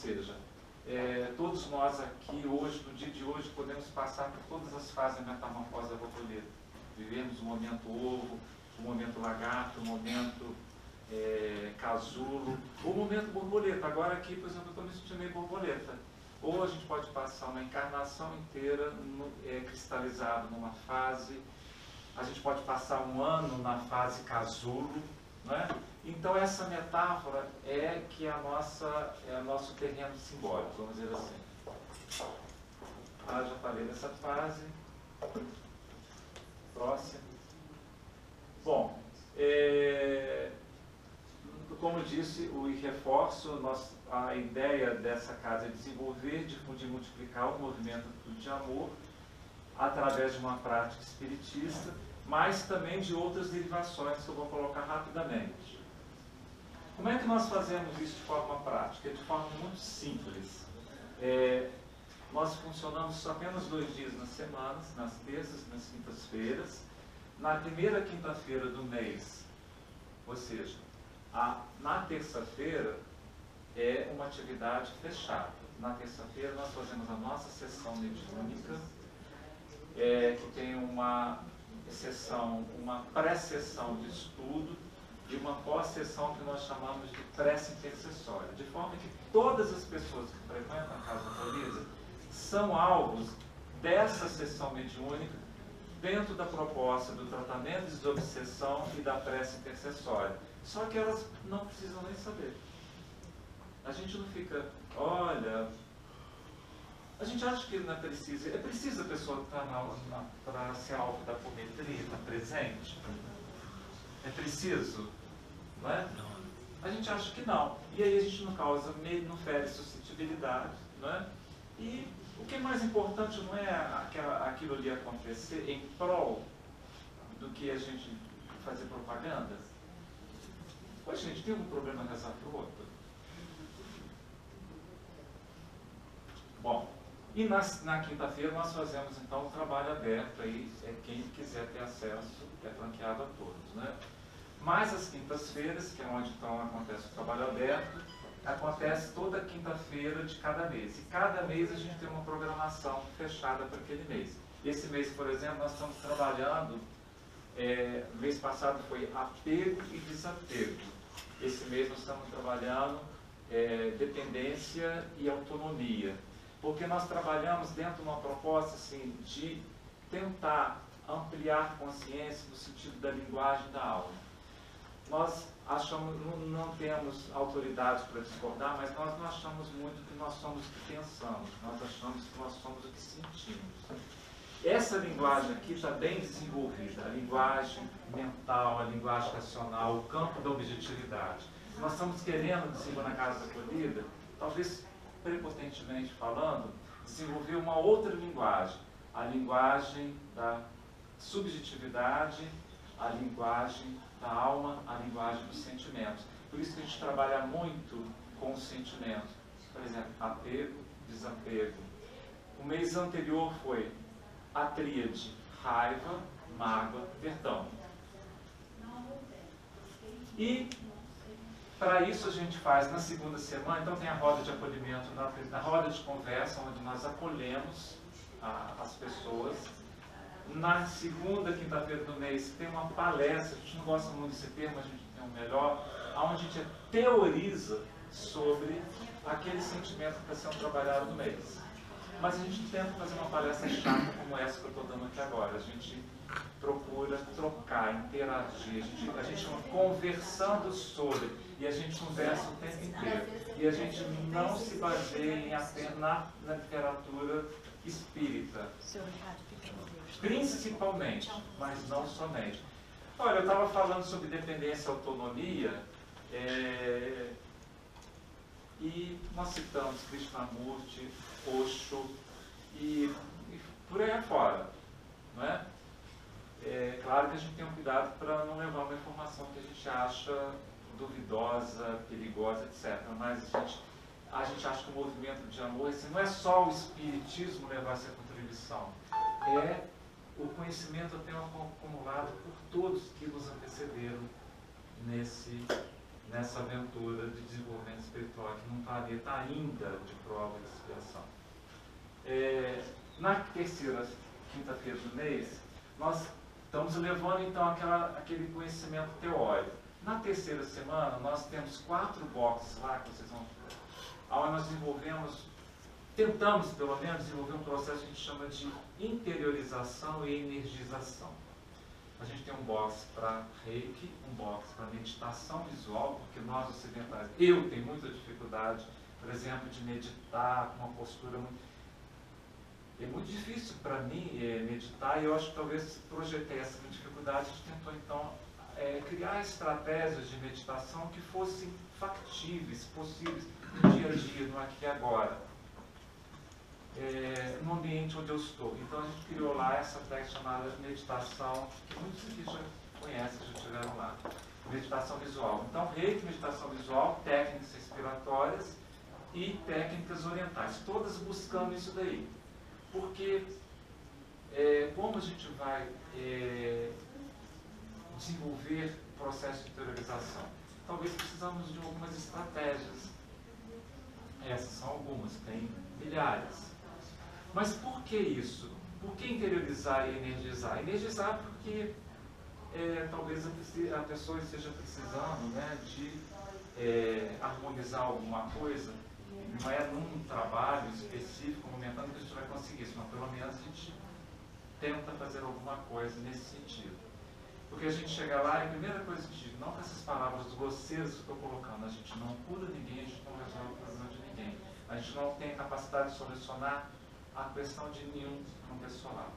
seja, todos nós aqui hoje, no dia de hoje, podemos passar por todas as fases da metamorfose da borboleta. Vivemos o momento ovo, o momento lagarto, o momento casulo, o momento borboleta. Agora aqui, por exemplo, eu estou me sentindo meio borboleta. Ou a gente pode passar uma encarnação inteira cristalizado numa fase, a gente pode passar um ano na fase casulo, né? Então essa metáfora que é o nosso terreno simbólico, vamos dizer assim. Já falei dessa fase. Próximo. Bom, como disse, e reforço, a ideia dessa casa é desenvolver, difundir e multiplicar o movimento de amor através de uma prática espiritista, mas também de outras derivações que eu vou colocar rapidamente. Como é que nós fazemos isso de forma prática? De forma muito simples. Nós funcionamos apenas 2 dias nas semanas, nas terças e nas quintas-feiras. Na primeira quinta-feira do mês, ou seja, na terça-feira é uma atividade fechada. Na terça-feira nós fazemos a nossa sessão mediúnica, que tem uma pré-sessão de estudo e uma pós-sessão que nós chamamos de prece intercessória, de forma que todas as pessoas que frequentam a Casa Acolhida são alvos dessa sessão mediúnica dentro da proposta do tratamento de desobsessão e da prece intercessória. Só que elas não precisam nem saber. A gente não fica, olha, a gente acha que não é preciso. É preciso a pessoa estar para ser alvo da apometria, estar presente? É preciso? Não é? A gente acha que não. E aí a gente não fere suscetibilidade, não é? E o que é mais importante não é aquilo ali acontecer em prol do que a gente fazer propaganda? Pois, gente, tem um problema casar para o outro. Bom, e na quinta-feira nós fazemos então um trabalho aberto aí, quem quiser ter acesso, é franqueado a todos, né? Mas as quintas-feiras, que é onde então acontece o trabalho aberto, acontece toda quinta-feira de cada mês. E cada mês a gente tem uma programação fechada para aquele mês. Esse mês, por exemplo, nós estamos trabalhando, mês passado foi apego e desapego. Esse mês nós estamos trabalhando dependência e autonomia. Porque nós trabalhamos dentro de uma proposta assim, de tentar ampliar consciência no sentido da linguagem da alma. Nós achamos, não temos autoridade para discordar, mas nós não achamos muito que nós somos o que pensamos, nós achamos que nós somos o que sentimos. Essa linguagem aqui está bem desenvolvida, a linguagem mental, a linguagem racional, o campo da objetividade. Nós estamos querendo desenvolver na Casa Acolhida, talvez prepotentemente falando, desenvolver uma outra linguagem, a linguagem da subjetividade, a linguagem da alma, a linguagem dos sentimentos. Por isso que a gente trabalha muito com os sentimentos. Por exemplo, apego, desapego. O mês anterior foi a tríade raiva, mágoa, perdão. E para isso a gente faz na segunda semana, então tem a roda de acolhimento, na roda de conversa, onde nós acolhemos as pessoas. Na segunda quinta-feira do mês tem uma palestra, a gente não gosta muito desse termo, a gente tem um melhor, onde a gente teoriza sobre aquele sentimento que está sendo trabalhado no mês. Mas a gente tenta fazer uma palestra chata como essa que eu estou dando aqui agora. A gente procura trocar, interagir, a gente chama conversando sobre, e a gente conversa o tempo inteiro. E a gente não se baseia apenas na literatura espírita. Principalmente, mas não somente. Olha, eu estava falando sobre dependência e autonomia, e nós citamos Krishnamurti, Osho e por aí afora, não é? É claro que a gente tem um cuidado para não levar uma informação que a gente acha duvidosa, perigosa, etc. Mas a gente acha que o movimento de amor, assim, não é só o espiritismo levar essa contribuição, é o conhecimento até acumulado por todos que nos antecederam nesse nessa aventura de desenvolvimento espiritual aqui num planeta ainda de prova e expiação. Na terceira quinta-feira do mês, nós estamos levando então aquele conhecimento teórico. Na terceira semana, nós temos 4 boxes lá, que vocês vão, onde nós tentamos pelo menos desenvolver um processo que a gente chama de interiorização e energização. A gente tem um box para Reiki, um box para meditação visual, porque nós ocidentais, eu tenho muita dificuldade, por exemplo, de meditar com uma postura muito... É muito difícil para mim meditar, e eu acho que talvez projetei essa dificuldade. A gente tentou então criar estratégias de meditação que fossem factíveis, possíveis no dia a dia, no aqui e agora, no ambiente onde eu estou. Então a gente criou lá essa técnica chamada meditação, que muitos aqui já conhecem, já tiveram lá. Meditação visual. Então, Reiki, meditação visual, técnicas respiratórias e técnicas orientais, todas buscando isso daí. Porque como a gente vai desenvolver o processo de interiorização? Talvez precisamos de algumas estratégias. Essas são algumas, tem milhares. Mas por que isso? Por que interiorizar e energizar? Energizar porque talvez a pessoa esteja precisando, né, de harmonizar alguma coisa. Não é num trabalho específico, momentâneo, que a gente vai conseguir isso, mas pelo menos a gente tenta fazer alguma coisa nesse sentido. Porque a gente chega lá e a primeira coisa que a gente diz, não com essas palavras grosseiras que eu estou colocando, a gente não cura ninguém, a gente não resolve o problema de ninguém. A gente não tem capacidade de solucionar a questão de nenhum pessoal.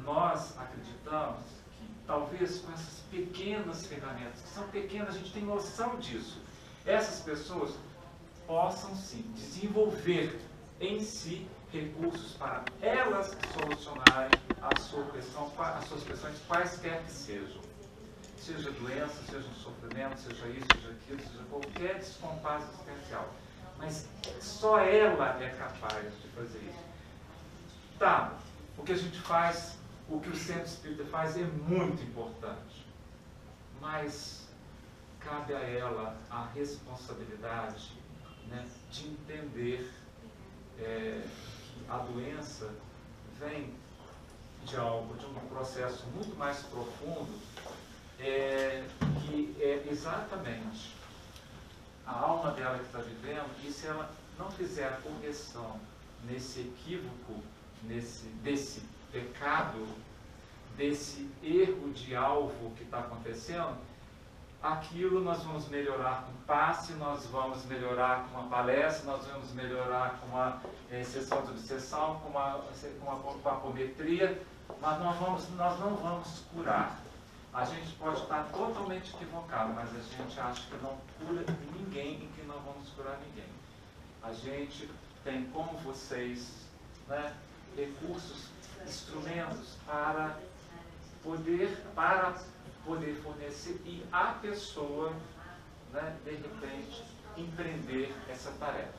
Nós acreditamos que talvez com essas pequenas ferramentas, que são pequenas, a gente tem noção disso, essas pessoas possam sim desenvolver em si recursos para elas solucionarem as suas questões, quaisquer que sejam. Seja doença, seja um sofrimento, seja isso, seja aquilo, seja qualquer descompasso existencial. Mas só ela é capaz de fazer isso. Tá, o que a gente faz, o que o Centro Espírita faz é muito importante. Mas cabe a ela a responsabilidade, né, de entender que a doença vem de um processo muito mais profundo, que é exatamente a alma dela que está vivendo, e se ela não fizer a correção nesse equívoco, desse pecado, desse erro de alvo que está acontecendo, aquilo nós vamos melhorar com passe, nós vamos melhorar com uma palestra, nós vamos melhorar com uma sessão de obsessão, com uma apometria, mas nós não vamos curar. A gente pode estar totalmente equivocado, mas a gente acha que não cura ninguém e que não vamos curar ninguém. A gente tem, como vocês, né, recursos, instrumentos para poder fornecer e a pessoa, né, de repente, empreender essa tarefa.